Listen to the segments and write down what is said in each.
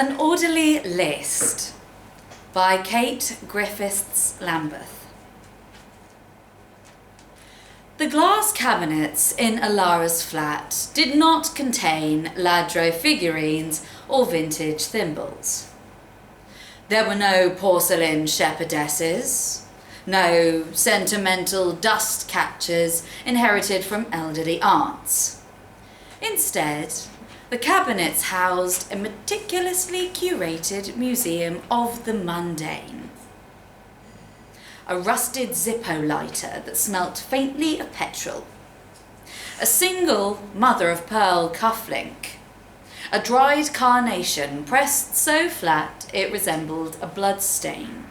An Orderly List by Kate Griffiths-Lambeth. The glass cabinets in Elara's flat did not contain ladro figurines or vintage thimbles. There were no porcelain shepherdesses, no sentimental dust catchers inherited from elderly aunts. Instead, the cabinets housed a meticulously curated museum of the mundane. A rusted Zippo lighter that smelt faintly of petrol. A single mother-of-pearl cufflink. A dried carnation pressed so flat it resembled a blood stain.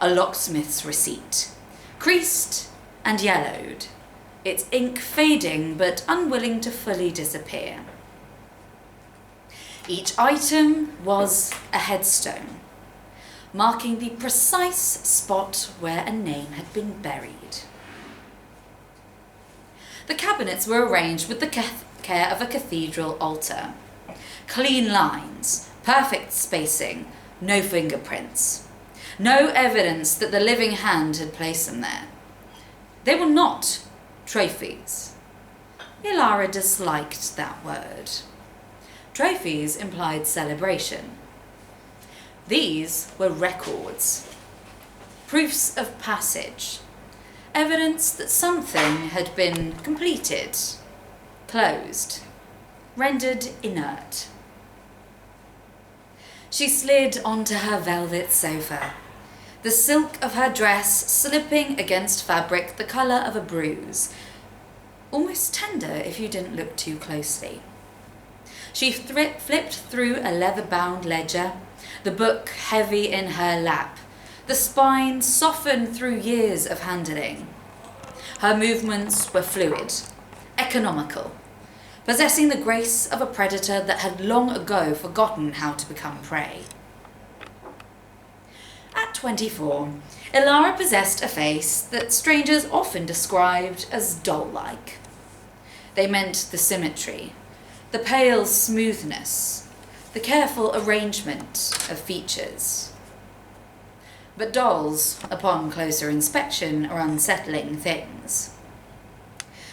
A locksmith's receipt, creased and yellowed, its ink fading but unwilling to fully disappear. Each item was a headstone, marking the precise spot where a name had been buried. The cabinets were arranged with the care of a cathedral altar. Clean lines, perfect spacing, no fingerprints. No evidence that the living hand had placed them there. They were not trophies. Elara disliked that word. Trophies implied celebration. These were records, proofs of passage, evidence that something had been completed, closed, rendered inert. She slid onto her velvet sofa, the silk of her dress slipping against fabric the colour of a bruise, almost tender if you didn't look too closely. She flipped through a leather-bound ledger, the book heavy in her lap, the spine softened through years of handling. Her movements were fluid, economical, possessing the grace of a predator that had long ago forgotten how to become prey. At 24, Elara possessed a face that strangers often described as doll-like. They meant the symmetry, the pale smoothness, the careful arrangement of features. But dolls, upon closer inspection, are unsettling things.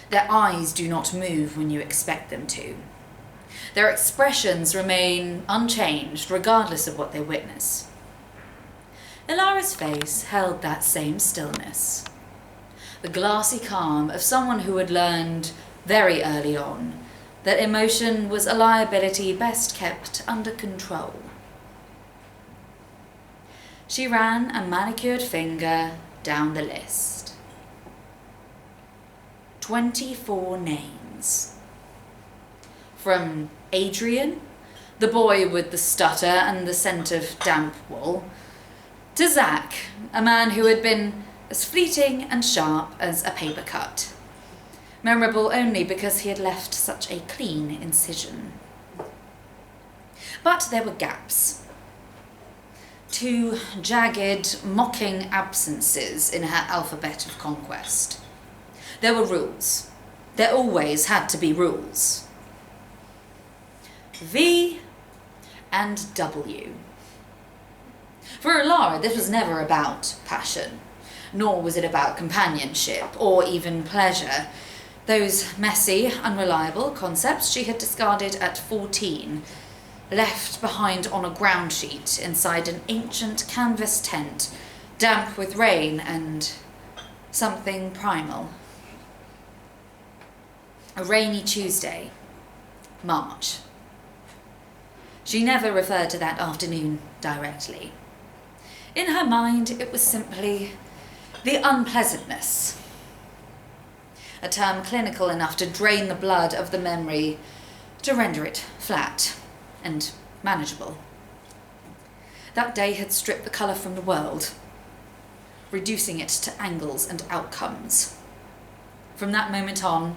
Their eyes do not move when you expect them to. Their expressions remain unchanged regardless of what they witness. Elara's face held that same stillness. The glassy calm of someone who had learned very early on that emotion was a liability best kept under control. She ran a manicured finger down the list. 24 names. From Adrian, the boy with the stutter and the scent of damp wool, to Zach, a man who had been as fleeting and sharp as a paper cut. Memorable only because he had left such a clean incision. But there were gaps. 2 jagged, mocking absences in her alphabet of conquest. There were rules. There always had to be rules. V and W. For Elara, this was never about passion, nor was it about companionship or even pleasure. Those messy, unreliable concepts she had discarded at 14, left behind on a ground sheet inside an ancient canvas tent, damp with rain and something primal. A rainy Tuesday, March. She never referred to that afternoon directly. In her mind, it was simply the unpleasantness. A term clinical enough to drain the blood of the memory, to render it flat and manageable. That day had stripped the colour from the world, reducing it to angles and outcomes. From that moment on,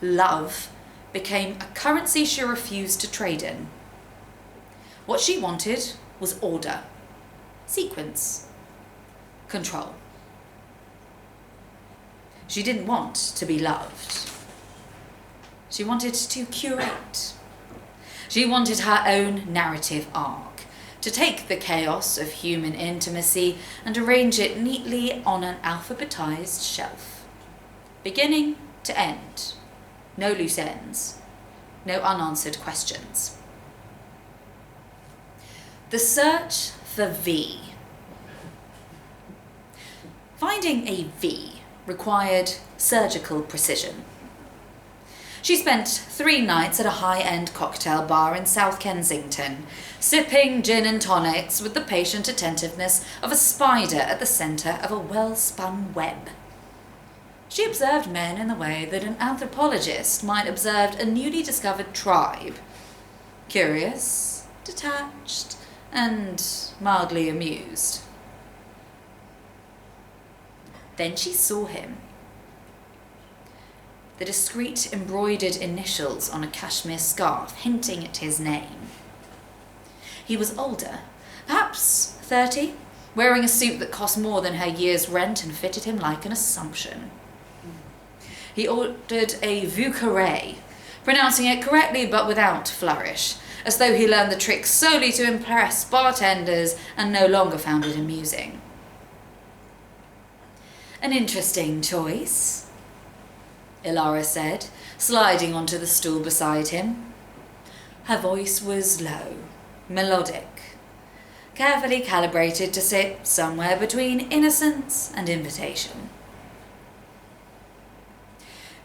love became a currency she refused to trade in. What she wanted was order, sequence, control. She didn't want to be loved. She wanted to curate. She wanted her own narrative arc. to take the chaos of human intimacy and arrange it neatly on an alphabetized shelf, beginning to end. No loose ends, no unanswered questions. The search for V. Finding a V required surgical precision. She spent 3 nights at a high-end cocktail bar in South Kensington, sipping gin and tonics with the patient attentiveness of a spider at the centre of a well-spun web. She observed men in the way that an anthropologist might observe a newly discovered tribe. Curious, detached, and mildly amused. Then she saw him. The discreet embroidered initials on a cashmere scarf hinting at his name. He was older, perhaps 30, wearing a suit that cost more than her year's rent and fitted him like an assumption. He ordered a vieux carré, pronouncing it correctly but without flourish, as though he learned the trick solely to impress bartenders and no longer found it amusing. An interesting choice, Elara said, sliding onto the stool beside him. Her voice was low, melodic, carefully calibrated to sit somewhere between innocence and invitation.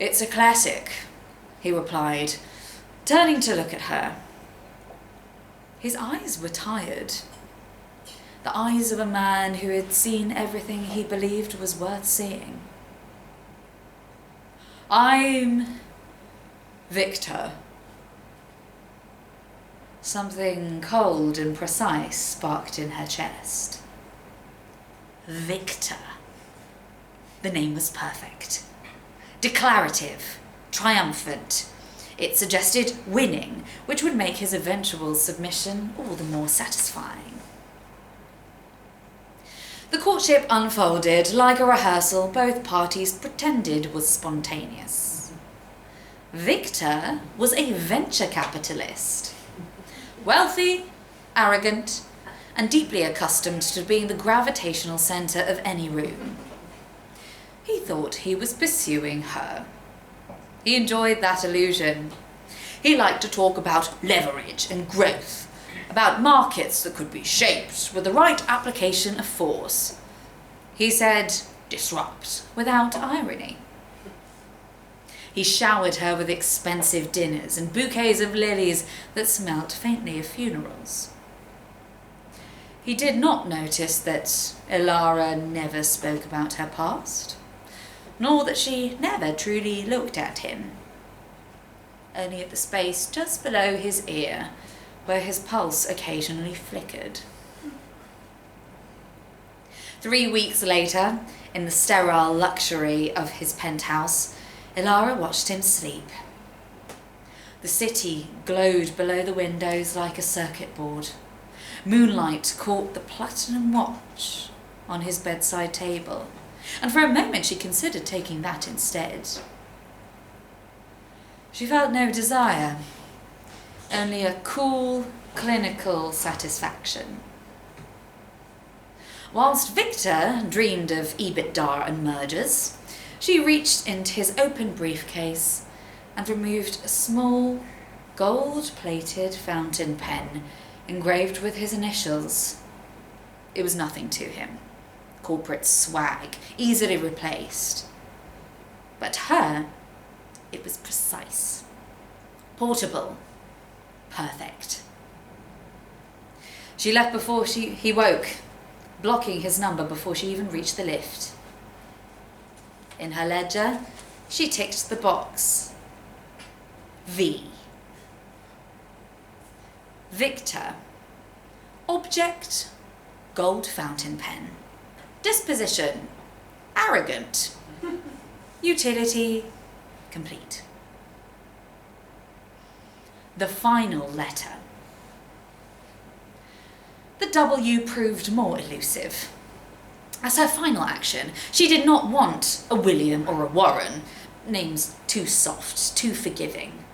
"It's a classic," he replied, turning to look at her. His eyes were tired, the eyes of a man who had seen everything he believed was worth seeing. "I'm Victor." Something cold and precise sparked in her chest. Victor. The name was perfect. Declarative, triumphant. It suggested winning, which would make his eventual submission all the more satisfying. The courtship unfolded like a rehearsal both parties pretended was spontaneous. Victor was a venture capitalist, wealthy, arrogant, and deeply accustomed to being the gravitational centre of any room. He thought he was pursuing her. He enjoyed that illusion. He liked to talk about leverage and growth, about markets that could be shaped with the right application of force. He said, disrupt, without irony. He showered her with expensive dinners and bouquets of lilies that smelt faintly of funerals. He did not notice that Elara never spoke about her past, nor that she never truly looked at him, only at the space just below his ear, where his pulse occasionally flickered. 3 weeks later, in the sterile luxury of his penthouse, Elara watched him sleep. The city glowed below the windows like a circuit board. Moonlight caught the platinum watch on his bedside table, and for a moment she considered taking that instead. She felt no desire, only a cool, clinical satisfaction. Whilst Victor dreamed of EBITDA and mergers, she reached into his open briefcase and removed a small, gold-plated fountain pen engraved with his initials. It was nothing to him. Corporate swag, easily replaced. But her, it was precise. Portable. Perfect. She left before he woke, blocking his number before she even reached the lift. In her ledger, she ticked the box. V. Victor. Object, gold fountain pen. Disposition, arrogant. Utility, complete. The final letter. The W proved more elusive. As her final action, she did not want a William or a Warren, names too soft, too forgiving.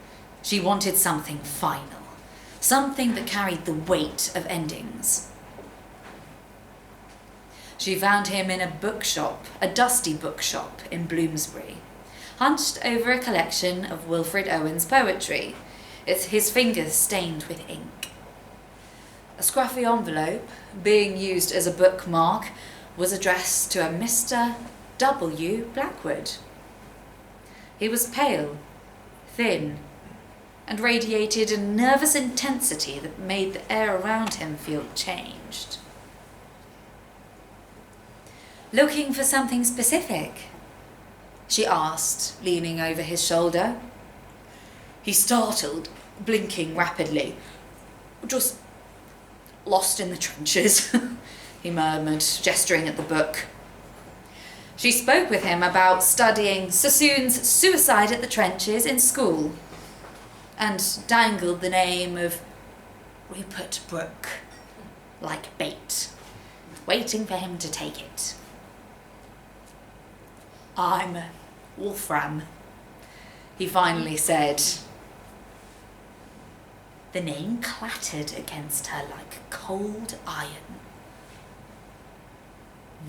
She wanted something final, something that carried the weight of endings. She found him in a bookshop, a dusty bookshop in Bloomsbury, hunched over a collection of Wilfred Owen's poetry, his fingers stained with ink. A scruffy envelope, being used as a bookmark, was addressed to a Mr. W. Blackwood. He was pale, thin, and radiated a nervous intensity that made the air around him feel changed. "Looking for something specific?" she asked, leaning over his shoulder. He startled, blinking rapidly. "Just lost in the trenches," he murmured, gesturing at the book. She spoke with him about studying Sassoon's Suicide at the Trenches in school, and dangled the name of Rupert Brooke like bait, waiting for him to take it. "I'm Wolfram," he finally said. The name clattered against her like cold iron.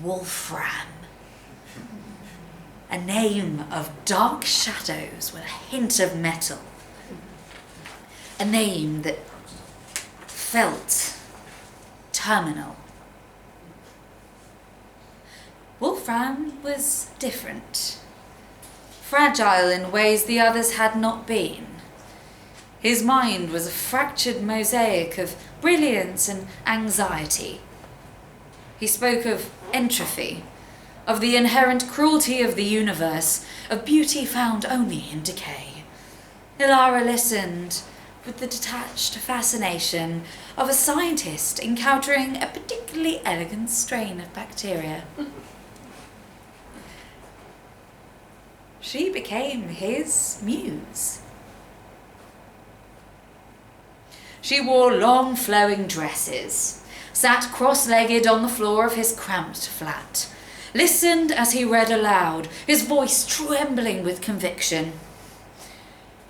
Wolfram. A name of dark shadows with a hint of metal. A name that felt terminal. Wolfram was different, fragile in ways the others had not been. His mind was a fractured mosaic of brilliance and anxiety. He spoke of entropy, of the inherent cruelty of the universe, of beauty found only in decay. Elara listened with the detached fascination of a scientist encountering a particularly elegant strain of bacteria. She became his muse. She wore long flowing dresses, sat cross-legged on the floor of his cramped flat, listened as he read aloud, his voice trembling with conviction.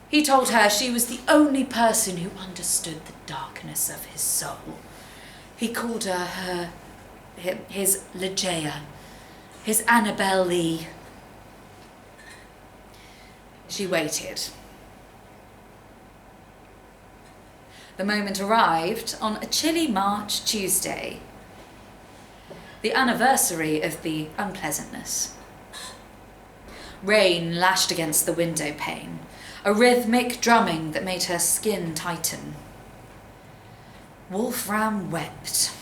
He told her she was the only person who understood the darkness of his soul. He called her his Ligeia, his Annabel Lee. She waited. The moment arrived on a chilly March Tuesday, the anniversary of the unpleasantness. Rain lashed against the window pane, a rhythmic drumming that made her skin tighten. Wolfram wept,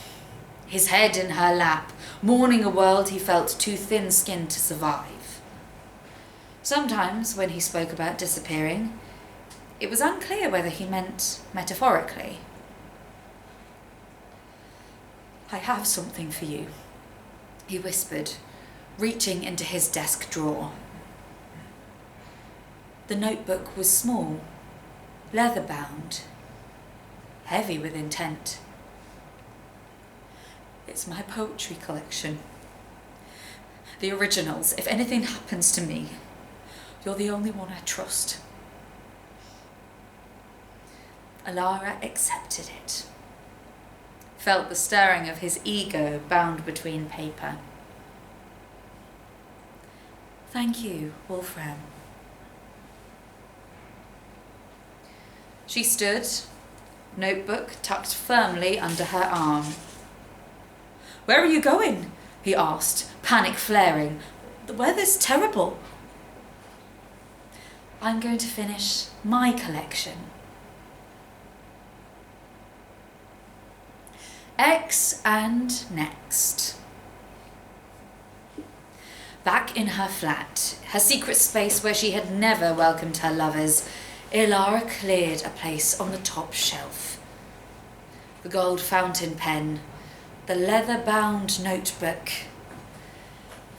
his head in her lap, mourning a world he felt too thin-skinned to survive. Sometimes, when he spoke about disappearing, it was unclear whether he meant metaphorically. "I have something for you," he whispered, reaching into his desk drawer. The notebook was small, leather-bound, heavy with intent. "It's my poetry collection. The originals. If anything happens to me, you're the only one I trust." Elara accepted it, felt the stirring of his ego bound between paper. "Thank you, Wolfram." She stood, notebook tucked firmly under her arm. "Where are you going?" he asked, panic flaring. "The weather's terrible." "I'm going to finish my collection." X and next. Back in her flat, her secret space where she had never welcomed her lovers, Elara cleared a place on the top shelf. The gold fountain pen, the leather-bound notebook.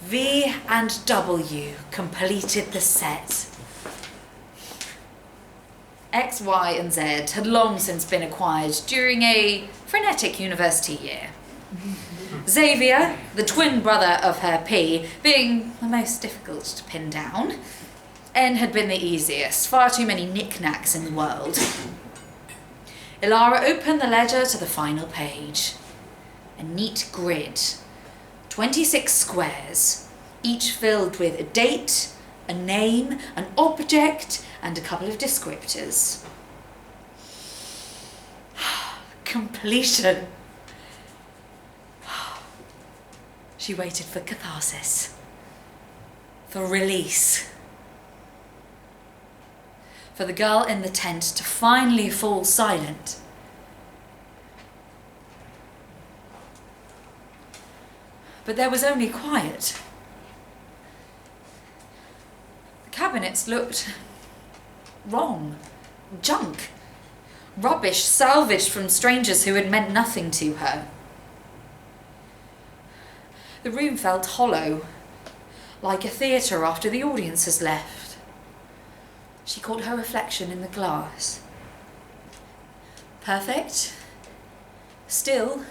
V and W completed the set. X, Y, and Z had long since been acquired during a frenetic university year. Xavier, the twin brother of her P, being the most difficult to pin down. N had been the easiest, far too many knickknacks in the world. Elara opened the ledger to the final page. A neat grid, 26 squares, each filled with a date, a name, an object, and a couple of descriptors. Completion. She waited for catharsis, for release, for the girl in the tent to finally fall silent. But there was only quiet. The cabinets looked wrong, junk, rubbish salvaged from strangers who had meant nothing to her. The room felt hollow, like a theatre after the audience has left. She caught her reflection in the glass. Perfect. Still.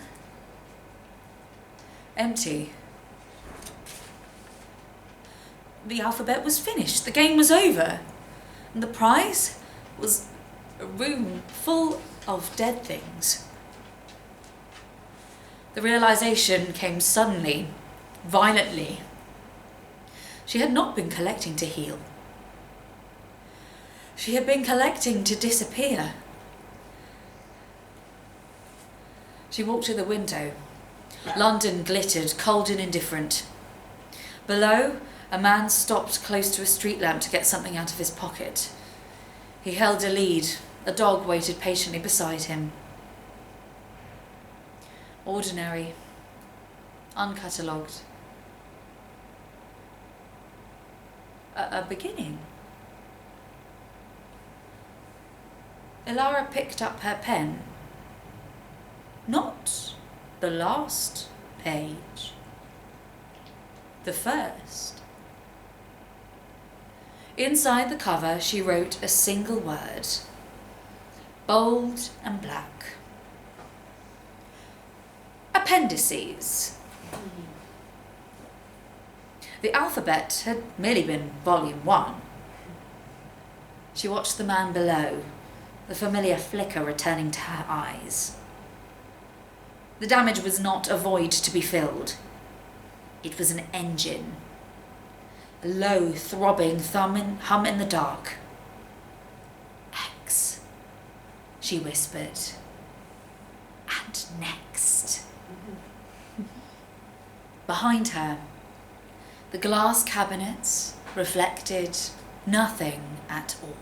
Empty. The alphabet was finished. The game was over. And the prize was a room full of dead things. The realization came suddenly, violently. She had not been collecting to heal. She had been collecting to disappear. She walked to the window. London glittered, cold and indifferent. Below, a man stopped close to a street lamp to get something out of his pocket. He held a lead. A dog waited patiently beside him. Ordinary, uncatalogued. A beginning. Elara picked up her pen. Not the last page. The first. Inside the cover, she wrote a single word, bold and black. Appendices. The alphabet had merely been volume 1. She watched the man below, the familiar flicker returning to her eyes. The damage was not a void to be filled. It was an engine. A low, throbbing hum in the dark. X, she whispered. And next. Behind her, the glass cabinets reflected nothing at all.